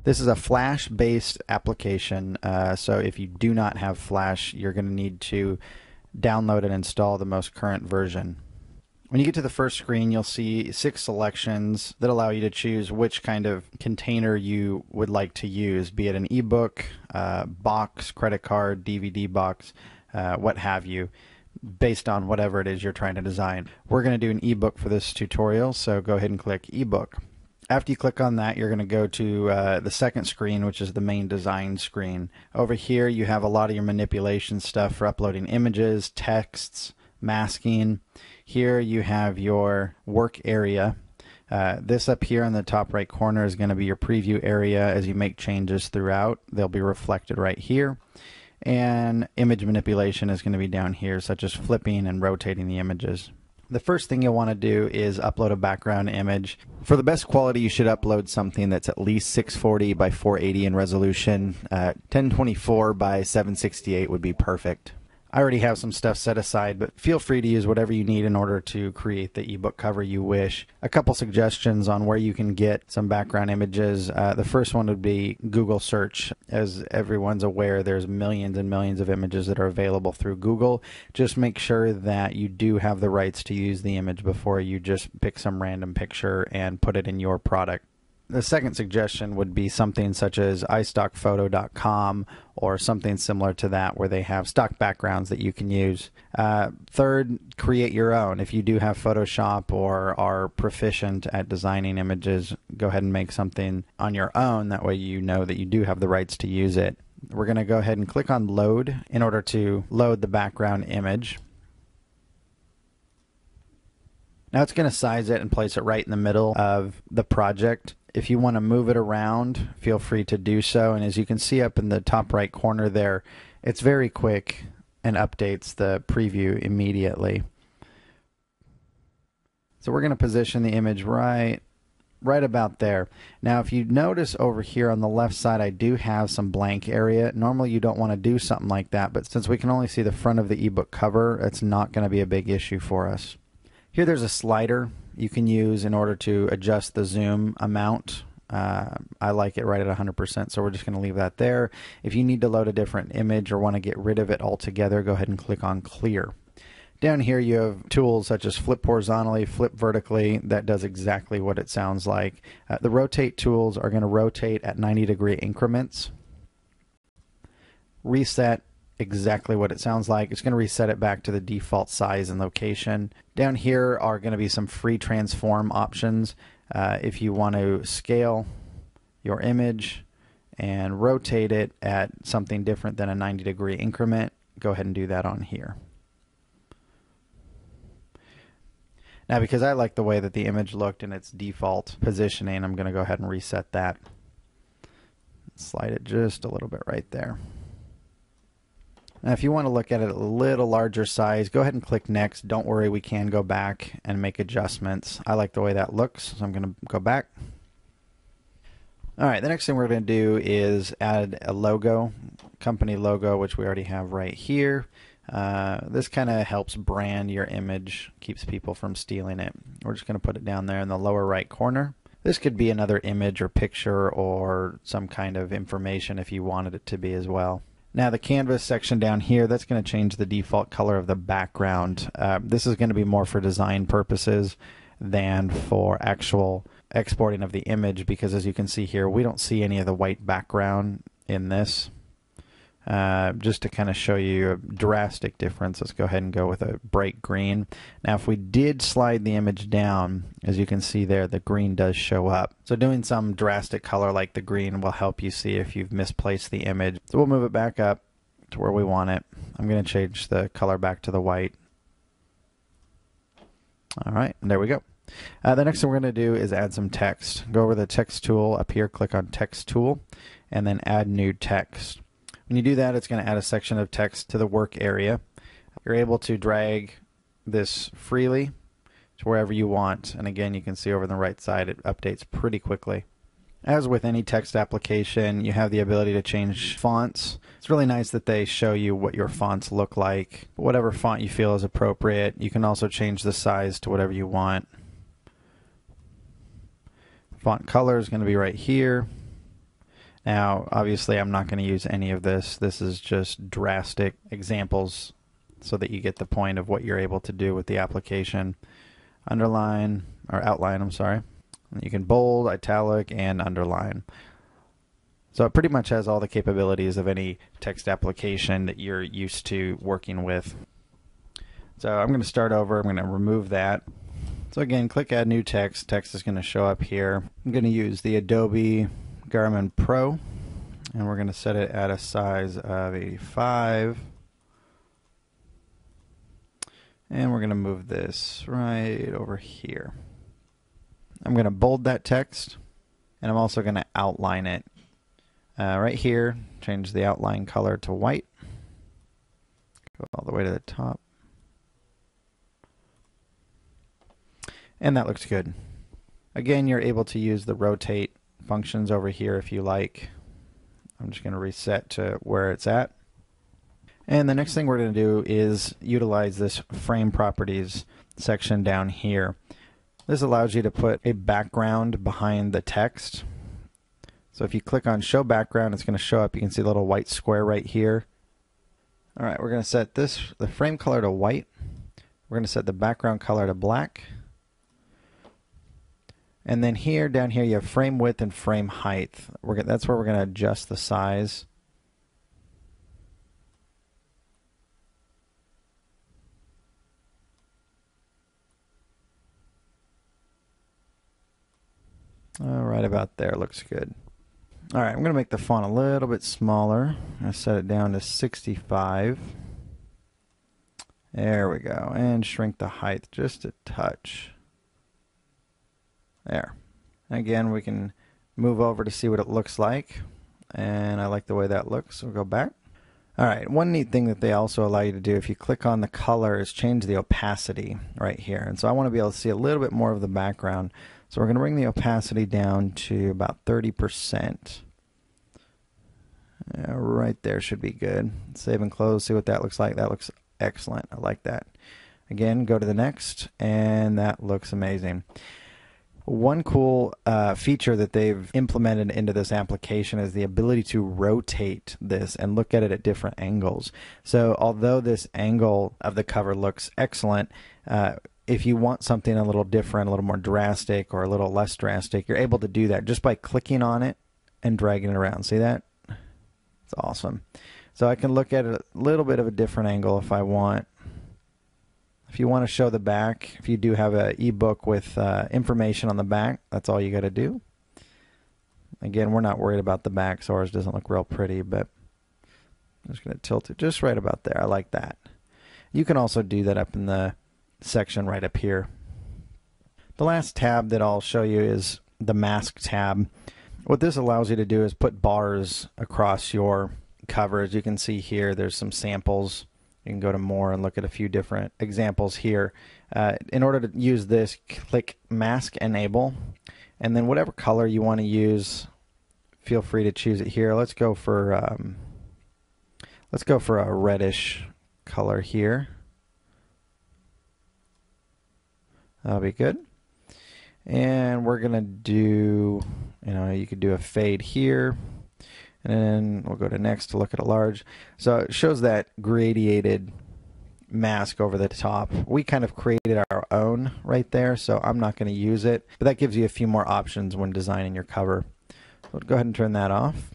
This is a Flash-based application, so if you do not have Flash, you're going to need to download and install the most current version. When you get to the first screen, you'll see 6 selections that allow you to choose which kind of container you would like to use, be it an ebook, box, credit card, DVD box, what have you, based on whatever it is you're trying to design. We're going to do an ebook for this tutorial, so go ahead and click ebook. After you click on that, you're going to go to the second screen, which is the main design screen. Over here, you have a lot of your manipulation stuff for uploading images, texts, masking. Here you have your work area. This up here in the top right corner is going to be your preview area. As you make changes throughout, they'll be reflected right here. And image manipulation is going to be down here, such as flipping and rotating the images. The first thing you'll want to do is upload a background image. For the best quality, you should upload something that's at least 640 by 480 in resolution. 1024 by 768 would be perfect. I already have some stuff set aside, but feel free to use whatever you need in order to create the ebook cover you wish. A couple suggestions on where you can get some background images. The first one would be Google search. As everyone's aware, there's millions and millions of images that are available through Google. Just make sure that you do have the rights to use the image before you just pick some random picture and put it in your product. The second suggestion would be something such as iStockPhoto.com or something similar to that, where they have stock backgrounds that you can use. Third, create your own. If you do have Photoshop or are proficient at designing images, go ahead and make something on your own. That way you know that you do have the rights to use it. We're going to go ahead and click on load in order to load the background image. Now it's going to size it and place it right in the middle of the project. If you want to move it around, feel free to do so. And as you can see up in the top right corner there, it's very quick and updates the preview immediately. So we're going to position the image right about there. Now if you notice over here on the left side, I do have some blank area. Normally you don't want to do something like that, but since we can only see the front of the ebook cover, it's not going to be a big issue for us. Here there's a slider you can use in order to adjust the zoom amount. I like it right at 100%, so we're just going to leave that there. If you need to load a different image or want to get rid of it altogether, go ahead and click on clear. Down here you have tools such as flip horizontally, flip vertically. That does exactly what it sounds like. The rotate tools are going to rotate at 90-degree increments. Reset, exactly what it sounds like. It's going to reset it back to the default size and location. Down here are going to be some free transform options. If you want to scale your image and rotate it at something different than a 90-degree increment, go ahead and do that on here. Now because I like the way that the image looked in its default positioning, I'm going to go ahead and reset that. Slide it just a little bit right there. Now if you want to look at it a little larger size, go ahead and click next. Don't worry, we can go back and make adjustments. I like the way that looks, so I'm going to go back. Alright, the next thing we're going to do is add a logo, company logo, which we already have right here. This kind of helps brand your image, keeps people from stealing it. We're just going to put it down there in the lower right corner. This could be another image or picture or some kind of information if you wanted it to be as well. Now the canvas section down here, that's going to change the default color of the background. This is going to be more for design purposes than for actual exporting of the image, because as you can see here, we don't see any of the white background in this. Just to kind of show you a drastic difference, let's go ahead and go with a bright green. Now if we did slide the image down, as you can see there, the green does show up. So doing some drastic color like the green will help you see if you've misplaced the image. So we'll move it back up to where we want it. I'm going to change the color back to the white. Alright, there we go. The next thing we're going to do is add some text. Go over the text tool up here, click on text tool, and then add new text. When you do that, it's going to add a section of text to the work area. You're able to drag this freely to wherever you want. And again, you can see over on the right side, it updates pretty quickly. As with any text application, you have the ability to change fonts. It's really nice that they show you what your fonts look like. Whatever font you feel is appropriate. You can also change the size to whatever you want. Font color is going to be right here. Now, obviously, I'm not going to use any of this. This is just drastic examples so that you get the point of what you're able to do with the application. Underline, or outline, I'm sorry. You can bold, italic, and underline. So it pretty much has all the capabilities of any text application that you're used to working with. So I'm going to start over. I'm going to remove that. So again, click Add New Text. Text is going to show up here. I'm going to use the Adobe Garmin Pro, and we're going to set it at a size of 85. And we're going to move this right over here. I'm going to bold that text, and I'm also going to outline it. Right here, change the outline color to white. Go all the way to the top. And that looks good. Again, you're able to use the rotate functions over here if you like. I'm just going to reset to where it's at. And the next thing we're going to do is utilize this frame properties section down here. This allows you to put a background behind the text. So if you click on show background, it's going to show up. You can see a little white square right here. All right, we're going to set the frame color to white. We're going to set the background color to black. And then here, down here, you have frame width and frame height. That's where we're going to adjust the size. Right about there, looks good. All right, I'm going to make the font a little bit smaller. I'm going to set it down to 65. There we go. And shrink the height just a touch. There. Again, we can move over to see what it looks like. And I like the way that looks, so we'll go back. All right, one neat thing that they also allow you to do if you click on the color is change the opacity right here. And so I want to be able to see a little bit more of the background. So we're going to bring the opacity down to about 30%. Right there should be good. Save and close, see what that looks like. That looks excellent. I like that. Again, go to the next, and that looks amazing. One cool feature that they've implemented into this application is the ability to rotate this and look at it at different angles. So although this angle of the cover looks excellent, if you want something a little different, a little more drastic or a little less drastic, you're able to do that just by clicking on it and dragging it around. See that? It's awesome. So I can look at it a little bit of a different angle if I want. If you want to show the back, if you do have an ebook with information on the back, that's all you got to do. Again, we're not worried about the back, so ours doesn't look real pretty, but I'm just going to tilt it just right about there. I like that. You can also do that up in the section right up here. The last tab that I'll show you is the mask tab. What this allows you to do is put bars across your cover. As you can see here, there's some samples. You can go to more and look at a few different examples here. In order to use this, click Mask Enable, and then whatever color you want to use, feel free to choose it here. Let's go for a reddish color here. That'll be good. And we're gonna do, you could do a fade here. And then we'll go to next to look at a large. So it shows that gradiated mask over the top. We kind of created our own right there, so I'm not going to use it. But that gives you a few more options when designing your cover. So go ahead and turn that off.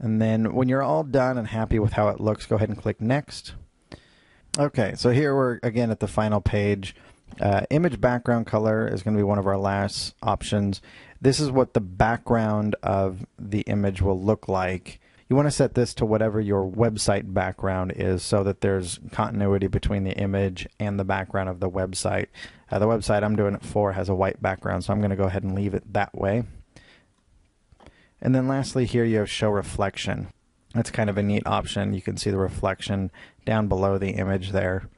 And then when you're all done and happy with how it looks, go ahead and click Next. Okay, so here we're again at the final page. Image background color is going to be one of our last options. This is what the background of the image will look like. You want to set this to whatever your website background is so that there's continuity between the image and the background of the website. The website I'm doing it for has a white background, so I'm going to go ahead and leave it that way. And then lastly here you have Show Reflection. That's kind of a neat option. You can see the reflection down below the image there.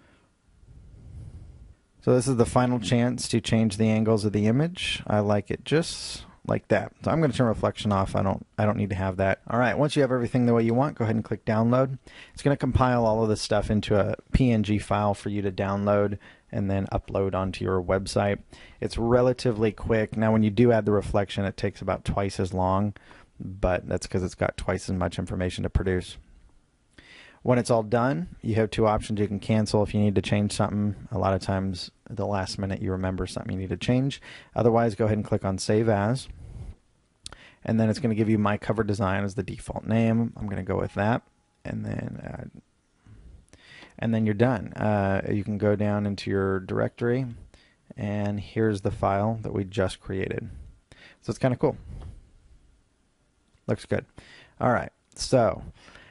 So this is the final chance to change the angles of the image. I like it just like that. So I'm going to turn reflection off. I don't need to have that. All right, once you have everything the way you want, go ahead and click download. It's going to compile all of this stuff into a PNG file for you to download and then upload onto your website. It's relatively quick. Now when you do add the reflection, it takes about twice as long, but that's because it's got twice as much information to produce. When it's all done, you have two options. You can cancel if you need to change something. A lot of times at the last minute you remember something you need to change. Otherwise, go ahead and click on Save As. And then it's going to give you My Cover Design as the default name. I'm going to go with that. And then you're done. You can go down into your directory, and here's the file that we just created. So it's kind of cool. Looks good. All right, so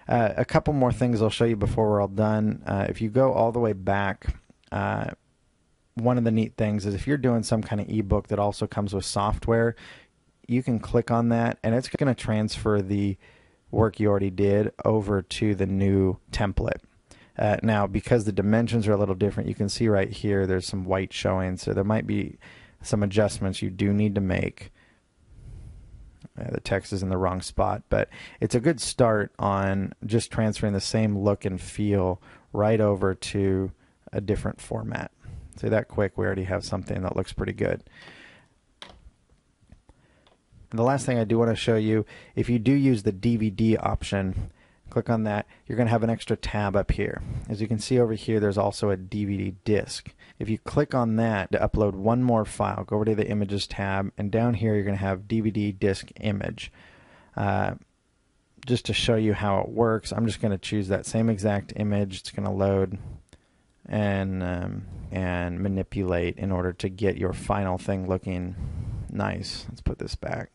a couple more things I'll show you before we're all done. If you go all the way back, one of the neat things is if you're doing some kind of ebook that also comes with software, you can click on that, and it's going to transfer the work you already did over to the new template. Now, because the dimensions are a little different, you can see right here there's some white showing, so there might be some adjustments you do need to make. The text is in the wrong spot, but it's a good start on just transferring the same look and feel right over to a different format. So that quick, we already have something that looks pretty good. And the last thing I do want to show you, if you do use the DVD option, click on that, you're going to have an extra tab up here. As you can see over here, there's also a DVD disc. If you click on that to upload one more file, go over to the Images tab, and down here you're going to have DVD disc image. Just to show you how it works, I'm just going to choose that same exact image. It's going to load and manipulate in order to get your final thing looking nice. Let's put this back.